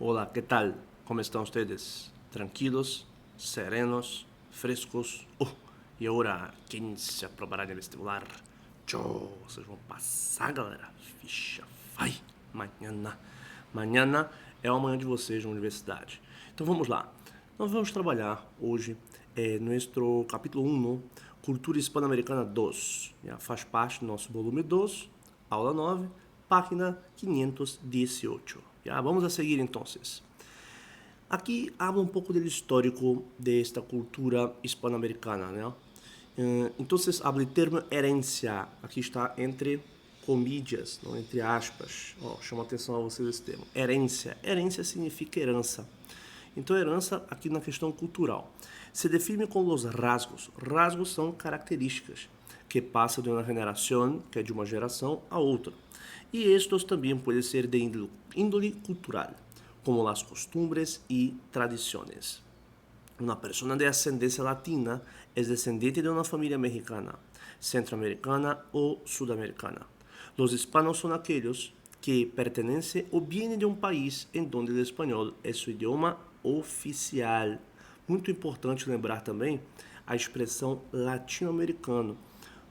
Hola, ¿qué tal? ¿Cómo están ustedes? ¿Tranquilos? ¿Serenos? ¿Frescos? E agora, quem se aprovará de vestibular? Vocês vão passar, galera. Ficha, vai! Manhã é o amanhã de vocês na universidade. Então vamos lá. Nós vamos trabalhar hoje nosso capítulo 1, Cultura Hispano-Americana 2. Já faz parte do nosso volume 2, aula 9, página 518. Já vamos a seguir então. Aqui habla um pouco do histórico desta cultura hispano-americana, né? Então, habla de termo herência. Aqui está entre comillas, não entre aspas. Chama atenção a vocês esse termo. Herência. Herência significa herança. Então, herança aqui na questão cultural. Se define com os rasgos. Rasgos são características que passam de uma geração, que é de uma geração, a outra. E estes também podem ser de índole cultural, como as costumbres e tradições. Uma pessoa de ascendência latina é descendente de uma família mexicana, centro-americana ou sul-americana. Os hispanos são aqueles que pertencem ou viêm de um país em onde o espanhol é seu idioma oficial. Muito importante lembrar também a expressão latino-americano.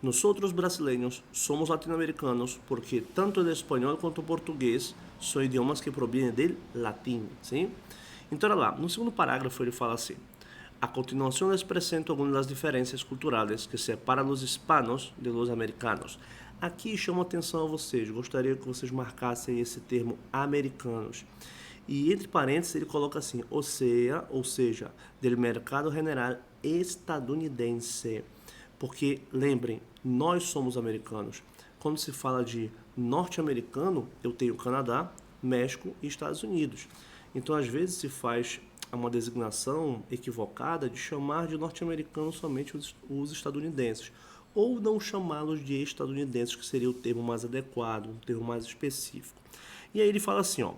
Nós outros brasileiros somos latino-americanos porque tanto o espanhol quanto o português são idiomas que provêm do latim, sim? Então, olha lá, no segundo parágrafo ele fala assim: a continuação les presento algumas das diferenças culturais que separam os hispanos de los americanos. Aqui chama atenção a vocês, gostaria que vocês marcassem esse termo americanos. E entre parênteses ele coloca assim, ou seja, del mercado general estadunidense. Porque, lembrem, nós somos americanos. Quando se fala de norte-americano, eu tenho Canadá, México e Estados Unidos. Então, às vezes, se faz uma designação equivocada de chamar de norte-americanos somente os estadunidenses. Ou não chamá-los de estadunidenses, que seria o termo mais adequado, um termo mais específico. E aí ele fala assim,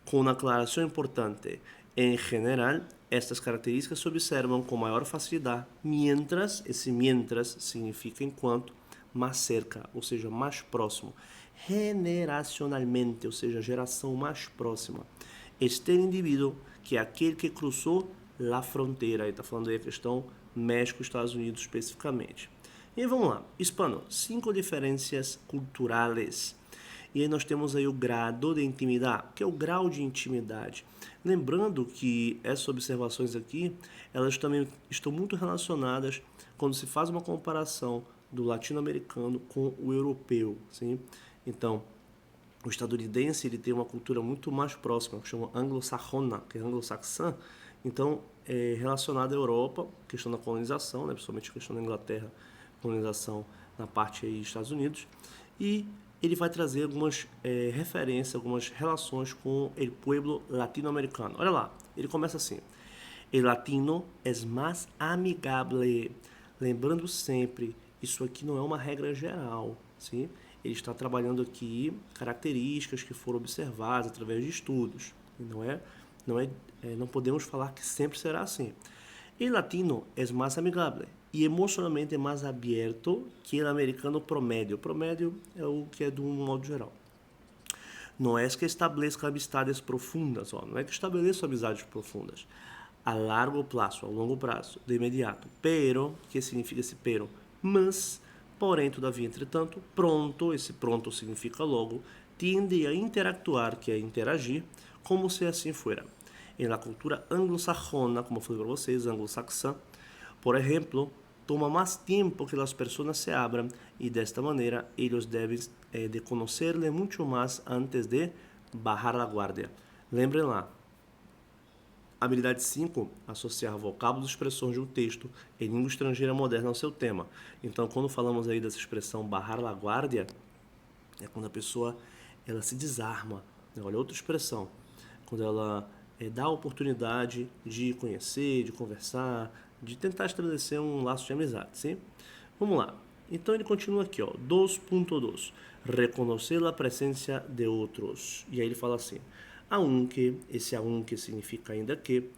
com uma aclaração importante, em geral, estas características se observam com maior facilidade, esse mientras significa enquanto, mais cerca, ou seja, mais próximo, generacionalmente, ou seja, geração mais próxima. Este indivíduo que é aquele que cruzou a fronteira, aí está falando aí a questão México-Estados Unidos especificamente. E aí vamos lá, hispano, 5 diferenças culturais. E aí nós temos aí o grado de intimidade, que é o grau de intimidade. Lembrando que essas observações aqui, elas também estão muito relacionadas quando se faz uma comparação do latino-americano com o europeu, sim? Então, o estadunidense ele tem uma cultura muito mais próxima, que chama anglo-saxona, que é anglo-saxã, então é relacionada à Europa, questão da colonização, né? Principalmente a questão da Inglaterra, colonização na parte aí dos Estados Unidos, e ele vai trazer algumas referências, algumas relações com o pueblo latino-americano. Olha lá, ele começa assim: el latino es más amigable. Lembrando sempre, isso aqui não é uma regra geral, sim? Ele está trabalhando aqui características que foram observadas através de estudos. Não podemos falar que sempre será assim. El latino es más amigable e emocionalmente mais aberto que o americano promédio. Promédio é o que é de um modo geral. Não é que estabeleça amizades profundas, não é que estabeleça amizades profundas a largo prazo, a longo prazo, de imediato. Pero, que significa esse pero? Mas, porém, todavia, entretanto, pronto, esse pronto significa logo, tende a interactuar, que é interagir, como se assim fuera. Em la cultura anglo-saxona, como eu falei para vocês, anglo-saxã, por exemplo, toma mais tempo que as pessoas se abram e desta maneira eles devem de conhecer-lhe muito mais antes de bajar a guardia. Lembrem lá, habilidade 5, associar vocábulos e expressões de um texto em língua estrangeira moderna ao seu tema. Então, quando falamos aí dessa expressão bajar a guardia, é quando a pessoa ela se desarma. Olha, outra expressão, quando ela dá a oportunidade de conhecer, de conversar, de tentar estabelecer um laço de amizade, sim? Vamos lá. Então ele continua aqui, 2.2. Reconocer a presença de outros. E aí ele fala assim: aunque, esse aunque significa ainda que,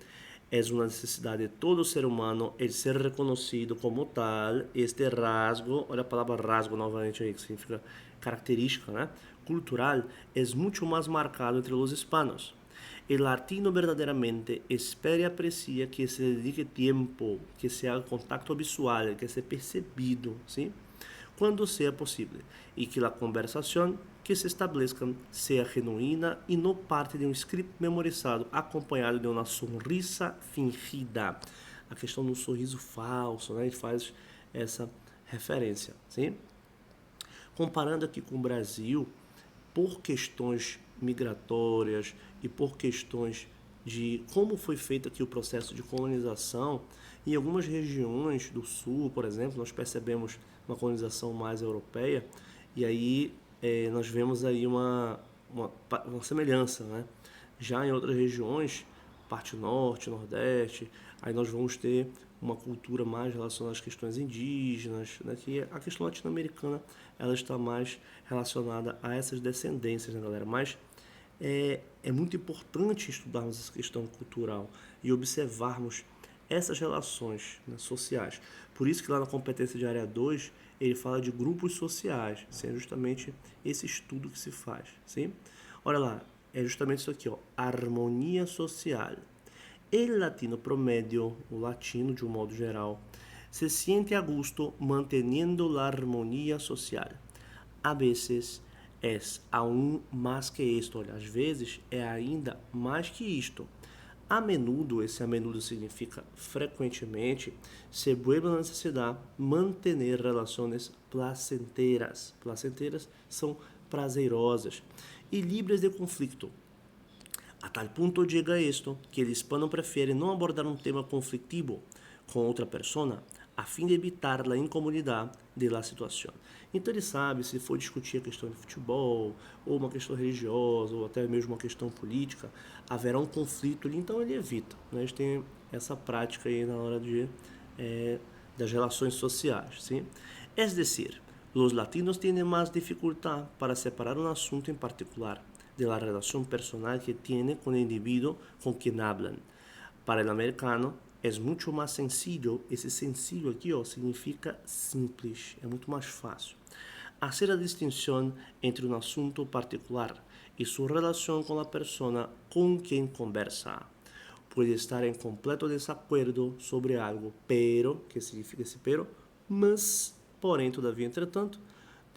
é uma necessidade de todo ser humano el ser reconhecido como tal, este rasgo, olha a palavra rasgo novamente aí, que significa característica, né? Cultural, é muito mais marcado entre os hispanos. El latino verdaderamente espera e aprecia que se dedique tempo, que se haga contacto visual, que seja percebido, ¿sí? Quando seja possível, e que a conversação que se estabeleça seja genuína e não parte de um script memorizado acompanhado de uma sonrisa fingida. A questão do sorriso falso, né? A gente faz essa referência, sim? Comparando aqui com o Brasil, por questões migratórias e por questões de como foi feito aqui o processo de colonização, em algumas regiões do sul, por exemplo, nós percebemos uma colonização mais europeia e aí nós vemos aí uma semelhança, né? Já em outras regiões, parte norte, nordeste, aí nós vamos ter uma cultura mais relacionada às questões indígenas, né? Que a questão latino-americana ela está mais relacionada a essas descendências, né, galera? Mas é muito importante estudarmos essa questão cultural e observarmos essas relações, né, sociais. Por isso que lá na competência de área 2, ele fala de grupos sociais, é justamente esse estudo que se faz, sim? Olha lá, é justamente isso aqui, ó, harmonia social. El latino promedio, o latino de um modo geral, se siente a gusto manteniendo la armonía social. A veces es aún más que esto, olha, às vezes é ainda mais que isto. A menudo, esse a menudo significa frequentemente, se vuelve a necessidade manter relações placenteras. Placenteras são prazerosas e livres de conflito. A tal ponto chega isto que el hispano prefere não abordar um tema conflitivo com outra persona a fim de evitar a incomodidade da situação. Então ele sabe, se for discutir a questão de futebol, ou uma questão religiosa, ou até mesmo uma questão política, haverá um conflito ali, então ele evita. Né? A gente tem essa prática aí na hora das relações sociais. ¿Sí? Es decir, los latinos tienen más dificultad para separar un asunto en particular de la relación personal que tiene con el individuo con quien hablan. Para el americano, é muito mais sencillo. Esse sencillo aqui ó, significa simples, é muito mais fácil. Hacer a distinção entre um assunto particular e sua relação com a pessoa com quem conversa. Pode estar em completo desacordo sobre algo, pero, que significa esse pero, mas, porém, todavia, entretanto,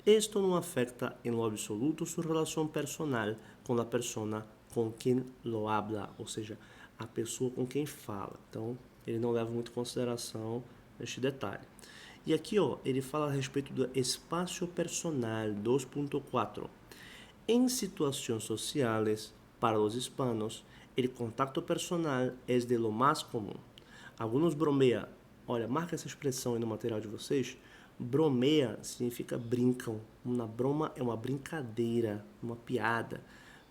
isto não afeta em lo absoluto sua relação personal com a pessoa com quem lo habla, ou seja, a pessoa com quem fala. Então, ele não leva muito em consideração este detalhe. E aqui, ó, ele fala a respeito do espaço personal 2.4. Em situações sociais, para os hispanos, o contacto personal é de lo mais comum. Alguns bromeiam. Olha, marca essa expressão aí no material de vocês. Bromeia significa brincam. Uma broma é uma brincadeira, uma piada.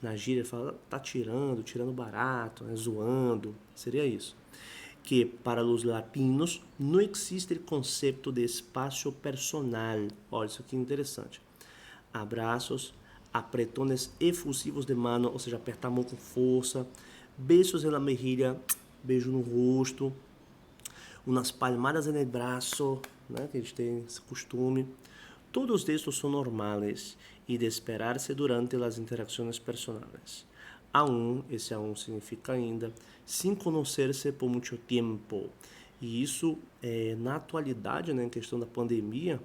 Na gíria fala, tá tirando barato, né, zoando. Seria isso. Que para os latinos não existe o conceito de espaço personal. Olha, isso aqui é interessante. Abraços, apretones efusivos de mano, ou seja, apertar a mão com força, beijos na mejilha, beijo no rosto, umas palmadas no braço, né, que eles têm esse costume. Todos estes são normais e de esperar-se durante as interações personais. Aún, esse aún significa ainda, sem conhecer-se por muito tempo. E isso, na atualidade, né, em questão da pandemia,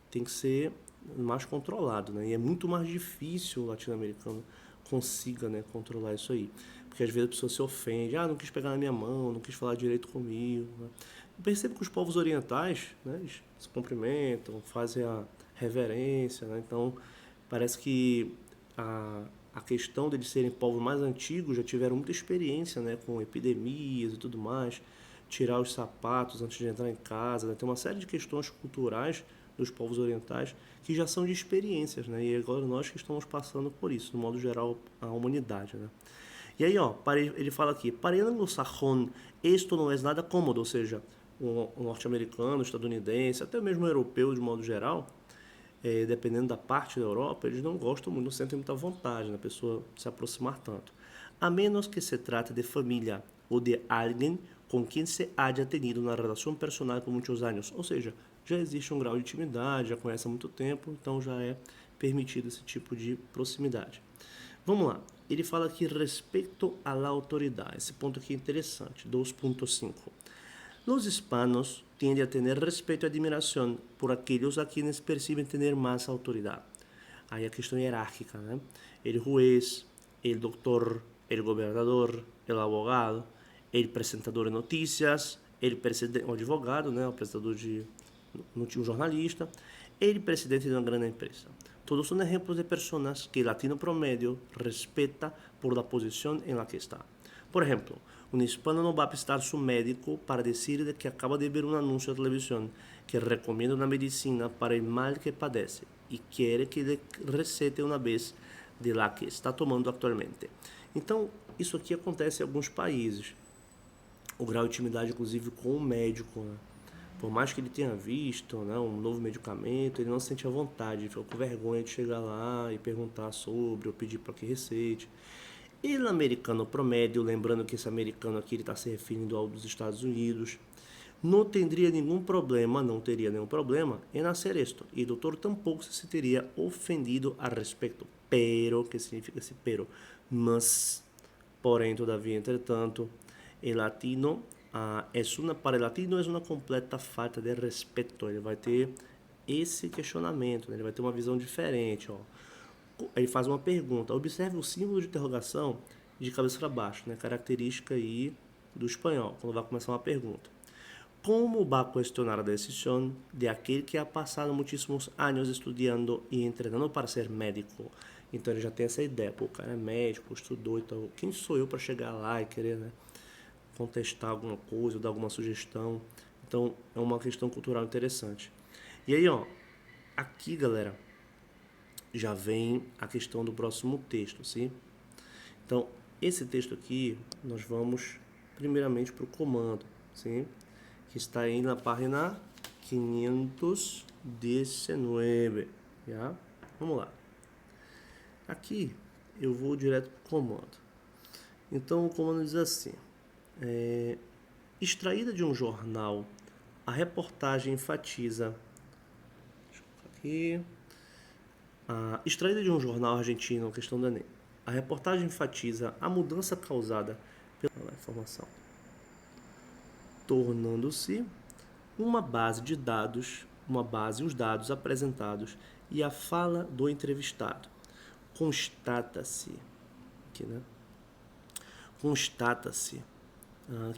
tem que ser mais controlado. Né? E é muito mais difícil o latino-americano consiga, né, controlar isso aí. Porque às vezes a pessoa se ofende, não quis pegar na minha mão, não quis falar direito comigo. Né? Eu percebo que os povos orientais, né, eles se cumprimentam, fazem a reverência. Né? Então, parece que a questão deles serem povos mais antigos já tiveram muita experiência, né, com epidemias e tudo mais, tirar os sapatos antes de entrar em casa, né, tem uma série de questões culturais dos povos orientais que já são de experiências, né, e agora nós que estamos passando por isso, no modo geral, a humanidade, né. E aí, ó, ele fala aqui, para el anglosajón, esto não é nada cômodo, ou seja, um norte-americano, estadunidense, até mesmo um europeu de modo geral, dependendo da parte da Europa, eles não gostam muito, não sentem muita vontade na pessoa se aproximar tanto. A menos que se trate de família ou de alguém com quem se haya tenido uma relação personal por muitos anos. Ou seja, já existe um grau de intimidade, já conhece há muito tempo, então já é permitido esse tipo de proximidade. Vamos lá. ele fala aqui respeito à la autoridade. Esse ponto aqui é interessante, 2.5. Los hispanos tendem a ter respeito e admiração por aqueles a quienes percebem ter mais autoridade. Aí a questão hierárquica, né? El juez, el doctor, el gobernador, el abogado, el apresentador de notícias, o advogado, né? O apresentador um jornalista, el presidente de uma grande empresa. Todos são exemplos de pessoas que o latino promedio respeita por la posição em la que está. Por exemplo, um hispano não vai prestar seu médico para dizer que acaba de ver um anúncio na televisão que recomenda uma medicina para o mal que padece e quer que lhe recete uma vez de la que está tomando atualmente. Então, isso aqui acontece em alguns países. O grau de intimidade, inclusive, com o médico, né? Por mais que ele tenha visto, né, um novo medicamento, ele não se sente à vontade, ele fica com vergonha de chegar lá e perguntar sobre ou pedir para que receite. E o americano promédio, lembrando que esse americano aqui está se referindo ao dos Estados Unidos, não teria nenhum problema em nascer isto. E o doutor tampouco se sentiria ofendido a respeito. Pero, que significa esse pero? Mas, porém, todavia, entretanto, el latino... para o latino é uma completa falta de respeito. Ele vai ter esse questionamento, né? Ele vai ter uma visão diferente. Ó. Ele faz uma pergunta. Observe o símbolo de interrogação de cabeça para baixo, né? Característica aí do espanhol, quando vai começar uma pergunta. Como vai questionar a decisão de aquele que ha passado muitíssimos anos estudando e treinando para ser médico? Então ele já tem essa ideia. Pô, o cara é médico, estudou e tal. Quem sou eu para chegar lá e querer, né, contestar alguma coisa, dar alguma sugestão? Então, é uma questão cultural interessante. E aí, ó, aqui, galera, já vem a questão do próximo texto, sim? Então, esse texto aqui, nós vamos primeiramente para o comando, sim? Que está aí na página 519, já? Vamos lá. Aqui, eu vou direto para o comando. Então, o comando diz assim: extraída de um jornal, a reportagem enfatiza... extraída de um jornal argentino, questão do Enem. A reportagem enfatiza a mudança causada pela informação, tornando-se uma base de dados, os dados apresentados e a fala do entrevistado. Constata-se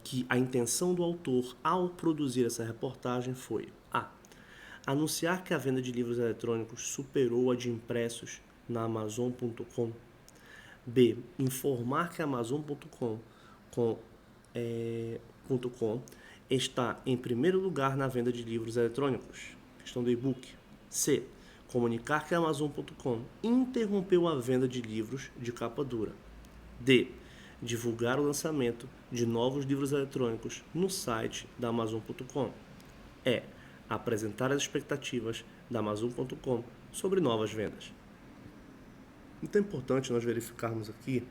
que a intenção do autor ao produzir essa reportagem foi a. Anunciar que a venda de livros eletrônicos superou a de impressos na Amazon.com. B. Informar que a Amazon.com está em primeiro lugar na venda de livros eletrônicos. Questão do e-book. C. Comunicar que a Amazon.com interrompeu a venda de livros de capa dura. D. Divulgar o lançamento de novos livros eletrônicos no site da Amazon.com. E. Apresentar as expectativas da Amazon.com sobre novas vendas. Então é importante nós verificarmos aqui,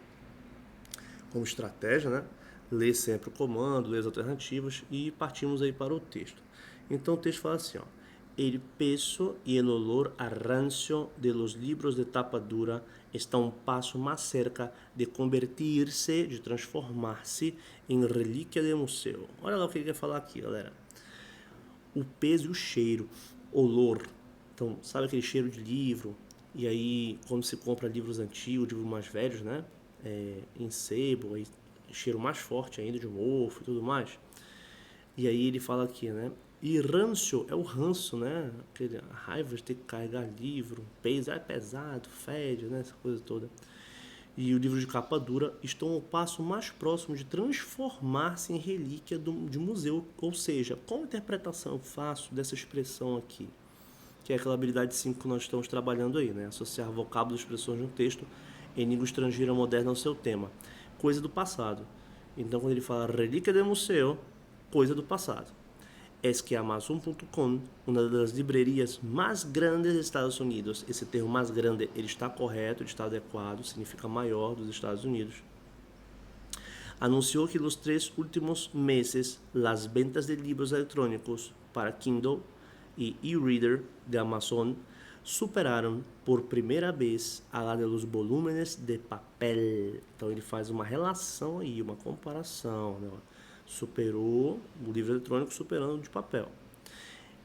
como estratégia, né? Ler sempre o comando, ler as alternativas e partimos aí para o texto. Então o texto fala assim, ó: El peso y el olor a rancio de los libros de tapa dura está um passo mais cerca de convertir-se, de transformar-se em relíquia de museu. Olha lá o que ele quer falar aqui, galera. O peso e o cheiro, olor. Então, sabe aquele cheiro de livro? E aí, quando se compra livros antigos, livros mais velhos, né? Em sebo, aí, cheiro mais forte ainda de mofo e tudo mais. E aí ele fala aqui, né? E rancio é o ranço, né? A raiva de ter que carregar livro, peso, é pesado, fede, né? Essa coisa toda. E o livro de capa dura estão ao passo mais próximo de transformar-se em relíquia de museu. Ou seja, qual a interpretação eu faço dessa expressão aqui? Que é aquela habilidade 5 que nós estamos trabalhando aí, né? Associar vocábulos e expressões de um texto em língua estrangeira moderna ao seu tema. Coisa do passado. Então, quando ele fala relíquia de museu, coisa do passado. É que a Amazon.com, uma das livrarias mais grandes dos Estados Unidos, esse termo mais grande, ele está correto, ele está adequado, significa maior dos Estados Unidos, anunciou que nos 3 últimos meses, as vendas de livros eletrônicos para Kindle e e-reader de Amazon superaram por primeira vez a la de los volúmenes de papel. Então ele faz uma relação aí, uma comparação, né? Superou o livro eletrônico superando o de papel.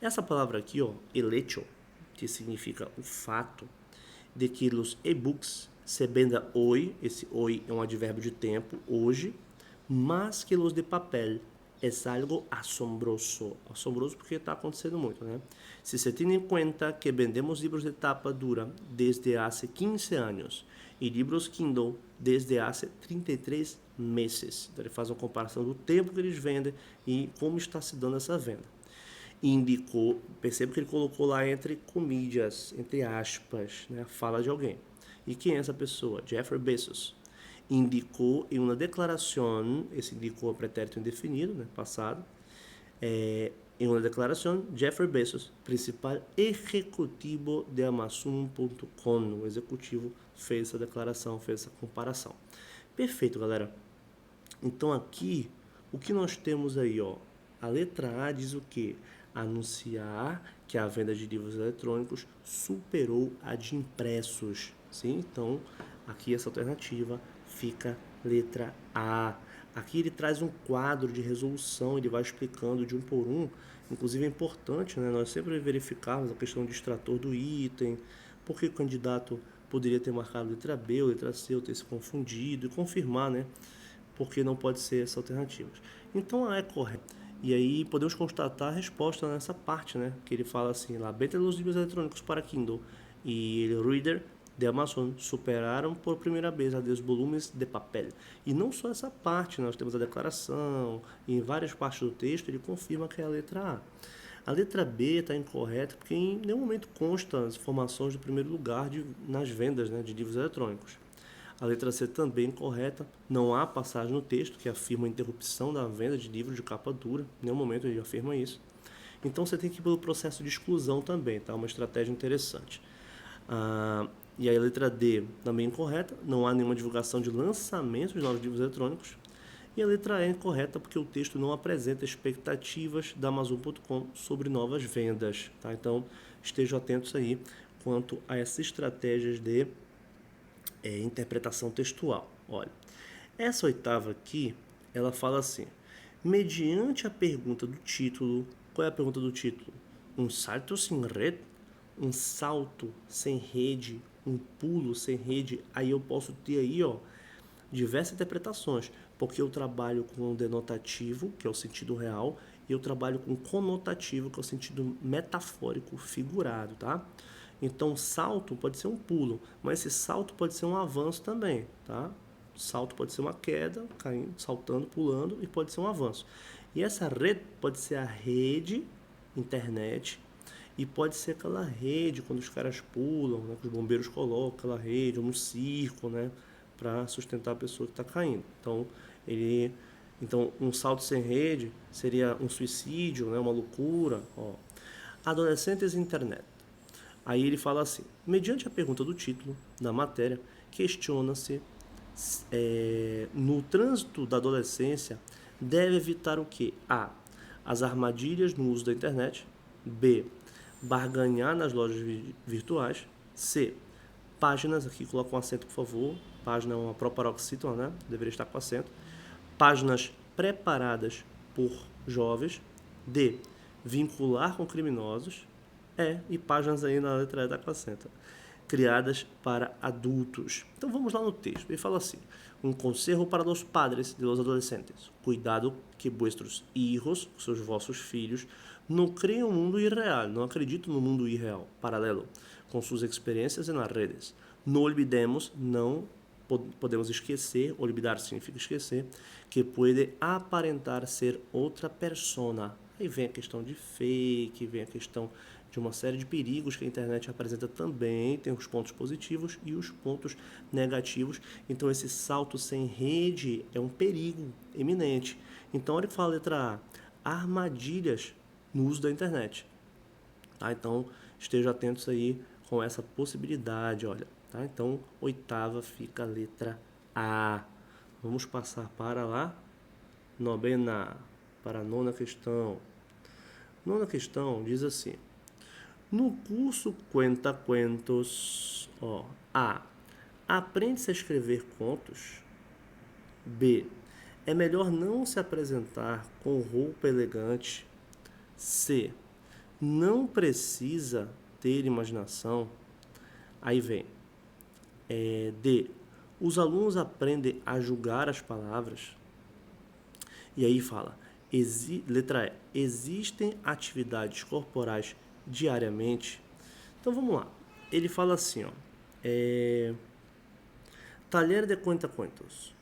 Essa palavra aqui, ó, el hecho, que significa o fato de que os e-books se venda hoje, esse hoje é um advérbio de tempo, hoje, mas que os de papel é algo assombroso. Assombroso porque está acontecendo muito, né? Se se tem em conta que vendemos livros de tapa dura desde há 15 anos e livros Kindle desde há 33 meses. Então ele faz uma comparação do tempo que eles vendem e como está se dando essa venda. Indicou, perceba que ele colocou lá entre comillas, entre aspas, né, a fala de alguém. E quem é essa pessoa? Jeffrey Bezos. Indicou em uma declaração, esse indicou é pretérito indefinido, né, passado, em uma declaração, Jeffrey Bezos, principal executivo de Amazon.com, o executivo fez essa declaração, fez essa comparação. Perfeito, galera. Então aqui, o que nós temos aí, ó, a letra A diz o quê? Anunciar que a venda de livros eletrônicos superou a de impressos, sim? Então, aqui essa alternativa fica letra A. Aqui ele traz um quadro de resolução, ele vai explicando de um por um. Inclusive é importante, né, nós sempre verificarmos a questão do extrator do item, porque o candidato poderia ter marcado letra B ou letra C, ou ter se confundido, e confirmar, né, porque não pode ser essas alternativas. Então a é correta. E aí podemos constatar a resposta nessa parte, né, que ele fala assim, lá, beta dos livros eletrônicos para Kindle e Reader de Amazon superaram por primeira vez a dos volumes de papel. E não só essa parte, nós temos a declaração, e em várias partes do texto ele confirma que é a letra A. A letra B está incorreta porque em nenhum momento consta as informações do primeiro lugar nas vendas, né, de livros eletrônicos. A letra C também é incorreta, não há passagem no texto que afirma a interrupção da venda de livros de capa dura, em nenhum momento ele afirma isso. Então você tem que ir pelo processo de exclusão também, tá? Uma estratégia interessante. E a letra D também é incorreta, não há nenhuma divulgação de lançamento de novos livros eletrônicos. E a letra E é incorreta porque o texto não apresenta expectativas da Amazon.com sobre novas vendas, tá? Então estejam atentos aí quanto a essas estratégias de interpretação textual. Olha, essa oitava aqui, ela fala assim, mediante a pergunta do título, qual é a pergunta do título? Um salto sem rede? Um salto sem rede? Um pulo sem rede? Aí eu posso ter aí, ó, diversas interpretações, porque eu trabalho com o denotativo, que é o sentido real, e eu trabalho com o conotativo, que é o sentido metafórico, figurado, tá? Então, salto pode ser um pulo, mas esse salto pode ser um avanço também, tá? Salto pode ser uma queda, caindo, saltando, pulando, e pode ser um avanço. E essa rede pode ser a rede, internet, e pode ser aquela rede, quando os caras pulam, né, que os bombeiros colocam aquela rede, ou no circo, né, para sustentar a pessoa que está caindo. Então, um salto sem rede seria um suicídio, né, uma loucura. Ó. Adolescentes e internet. Aí ele fala assim, mediante a pergunta do título da matéria, questiona-se no trânsito da adolescência deve evitar o quê? A. As armadilhas no uso da internet. B. Barganhar nas lojas virtuais. C. Páginas, aqui coloca um acento por favor, página é uma proparoxítona, né? Deveria estar com acento. Páginas preparadas por jovens. D. Vincular com criminosos. E páginas aí na letra E da acento. Criadas para adultos. Então vamos lá no texto. Ele fala assim, um conselho para os padres de los adolescentes. Cuidado que vuestros hijos, seus vossos filhos, não criem um mundo irreal, não acreditam no mundo irreal, paralelo, com suas experiências nas redes. Não olvidemos, não podemos esquecer, olvidar significa esquecer, que pode aparentar ser outra persona. Aí vem a questão de fake, vem a questão de uma série de perigos que a internet apresenta também, tem os pontos positivos e os pontos negativos. Então esse salto sem rede é um perigo eminente. Então olha que fala a letra A, armadilhas no uso da internet. Tá? Então estejam atentos aí com essa possibilidade, olha. Tá? Então oitava fica a letra A. Vamos passar para lá, novena, para a nona questão. Nona questão diz assim, No curso Cuenta Cuentos, A. Aprende-se a escrever contos. B. É melhor não se apresentar com roupa elegante. C. Não precisa ter imaginação. Aí vem. D. Os alunos aprendem a julgar as palavras. E aí fala. Letra E. Existem atividades corporais diariamente. Então vamos lá. Ele fala assim, Taller de Cuentacuentos.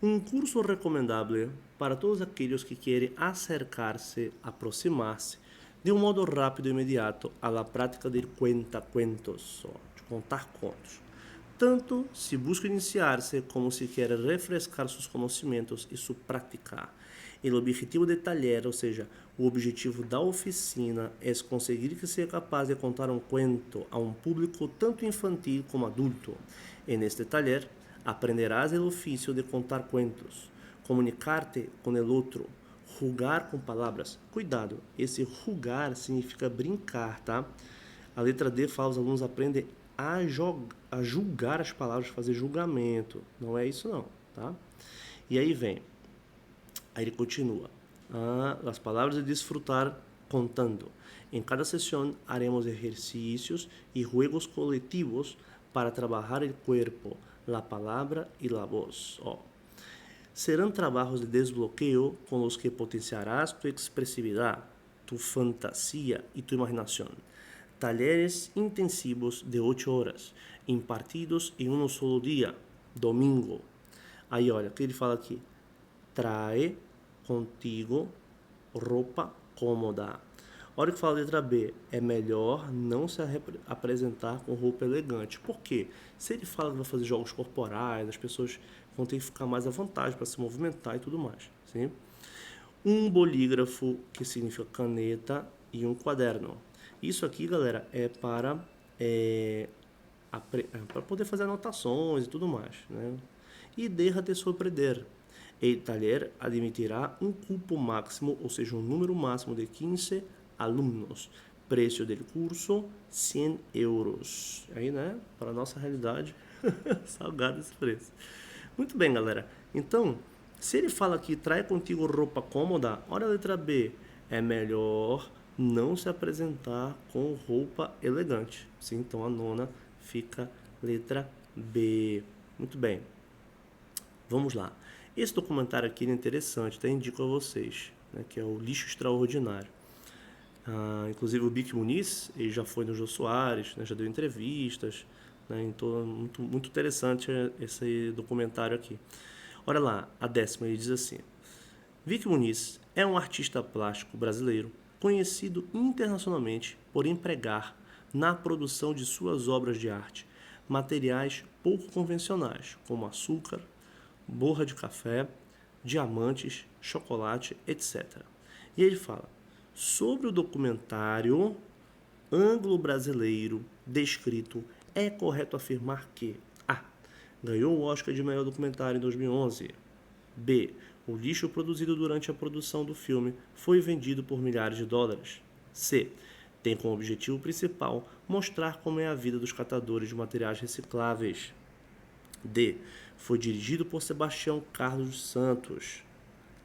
Um curso recomendável para todos aqueles que querem acercar-se, aproximar-se de um modo rápido e imediato à prática de cuentacuentos, de contar contos. Tanto se busca iniciar-se como se quer refrescar seus conhecimentos e su praticar. O objetivo do taller, ou seja, o objetivo da oficina, é conseguir que seja capaz de contar um cuento a um público tanto infantil como adulto. E neste taller, aprenderás o ofício de contar cuentos, comunicar-te com o outro, julgar com palavras. Cuidado, esse julgar significa brincar, tá? A letra D fala, os alunos aprendem a julgar as palavras, fazer julgamento. Não é isso não, tá? E aí ele continua. As palavras de desfrutar contando. Em cada sessão haremos exercícios e juegos coletivos para trabalhar o corpo, a palavra e a voz. Serão trabalhos de desbloqueio com os que potenciarás tu expressividade, tu fantasia e tu imaginação. Talleres intensivos de 8 horas, impartidos em um solo dia, domingo. Aí olha, o que ele fala aqui? Trae contigo roupa cômoda. A hora que fala a letra B, é melhor não se apresentar com roupa elegante. Por quê? Se ele fala que vai fazer jogos corporais, as pessoas vão ter que ficar mais à vontade para se movimentar e tudo mais. Sim? Um bolígrafo, que significa caneta, e um quaderno. Isso aqui, galera, é para poder fazer anotações e tudo mais. Né? E deixa-te surpreender. O taller admitirá um cupo máximo, ou seja, um número máximo de 15 alunos. Preço do curso, 100 euros. Aí, né, para a nossa realidade, salgado esse preço. Muito bem, galera. Então, se ele fala que trai contigo roupa cômoda, olha a letra B. É melhor não se apresentar com roupa elegante. Sim, então a nona fica letra B. Muito bem. Vamos lá. Esse documentário aqui é interessante, até indico a vocês, né, que é o Lixo Extraordinário. Inclusive o Bic Muniz, ele já foi no Jô Soares, né, já deu entrevistas, né, então muito interessante esse documentário aqui. Olha lá, a 10ª, ele diz assim: Vic Muniz é um artista plástico brasileiro conhecido internacionalmente por empregar na produção de suas obras de arte materiais pouco convencionais, como açúcar, borra de café, diamantes, chocolate, etc. E ele fala sobre o documentário anglo-brasileiro descrito. É correto afirmar que A. Ganhou o Oscar de melhor documentário em 2011. B. O lixo produzido durante a produção do filme foi vendido por milhares de dólares. C. Tem como objetivo principal mostrar como é a vida dos catadores de materiais recicláveis. D. Foi dirigido por Sebastião Carlos dos Santos.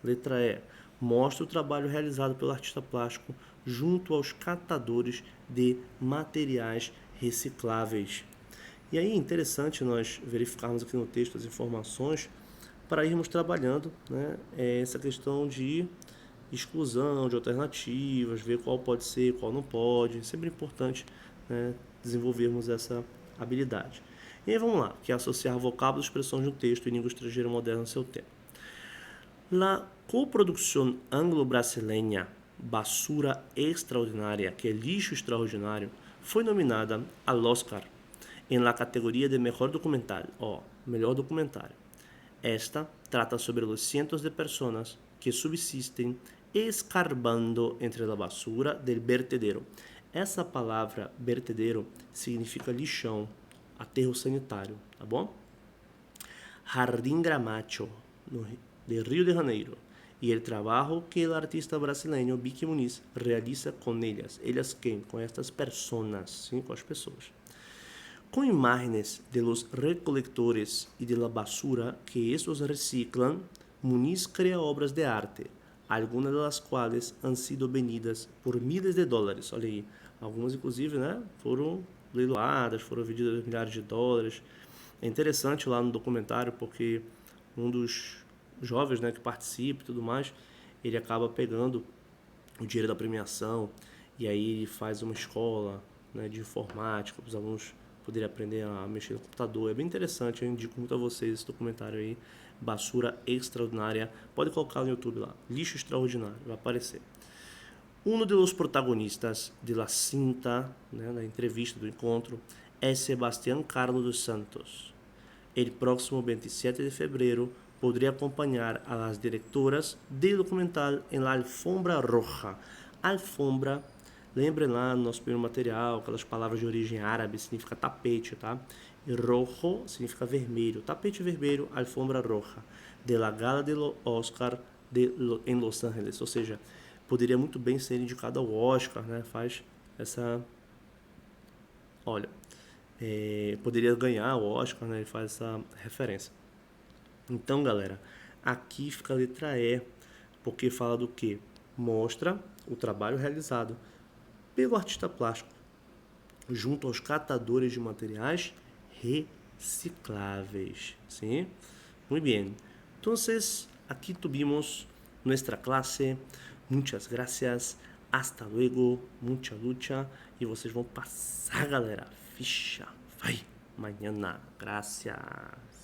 Letra E. Mostra o trabalho realizado pelo artista plástico junto aos catadores de materiais recicláveis. E aí é interessante nós verificarmos aqui no texto as informações para irmos trabalhando, né, essa questão de exclusão, de alternativas, ver qual pode ser, qual não pode. É sempre importante, né, desenvolvermos essa habilidade. E aí vamos lá, que é associar vocábulos e expressões de um texto em língua estrangeira moderna no seu tempo. La coprodução anglo-brasileira Basura Extraordinária, que é lixo extraordinário, foi nominada ao Oscar em la categoria de melhor documentário. Melhor documentário. Esta trata sobre os cientos de pessoas que subsistem escarbando entre a basura del vertedero. Essa palavra vertedero significa lixão, aterro sanitário, tá bom? Jardim Gramacho, de Rio de Janeiro. e o trabalho que o artista brasileiro Vicky Muniz realiza com elas. Elas quem? Com estas pessoas, sim, com as pessoas. Com imagens de los recolectores e de la basura que estos reciclan, Muniz crea obras de arte, algumas das quais han sido vendidas por miles de dólares. Olha aí, algumas inclusive, né, foram leiloadas, foram vendidas por milhares de dólares. É interessante lá no documentário porque um dos jovens, né, que participa e tudo mais, ele acaba pegando o dinheiro da premiação e aí ele faz uma escola, né, de informática para os alunos poderem aprender a mexer no computador. É bem interessante, eu indico muito a vocês esse documentário aí, Basura Extraordinária. Pode colocar no YouTube lá, Lixo Extraordinário, vai aparecer. Um dos protagonistas de la cinta, né, na entrevista do encontro, é Sebastián Carlos dos Santos. El próximo 27 de febrero podría acompañar a las directoras del documental en la alfombra roja. Alfombra, lembrem lá no nosso primeiro material, aquelas palavras de origem árabe, significa tapete, tá? E rojo significa vermelho. Tapete vermelho, alfombra roja. De la gala de Oscar em Los Angeles. Ou seja, poderia muito bem ser indicado ao Oscar, né? Faz essa... Olha, poderia ganhar o Oscar, né? Ele faz essa referência. Então, galera, aqui fica a letra E, porque fala do que? Mostra o trabalho realizado pelo artista plástico junto aos catadores de materiais recicláveis, ¿sí? Muy bien. Entonces, aquí tuvimos nuestra clase. Muchas gracias. Hasta luego. Mucha lucha. E vocês vão passar, galera. Ficha. Vai. Mañana. Gracias.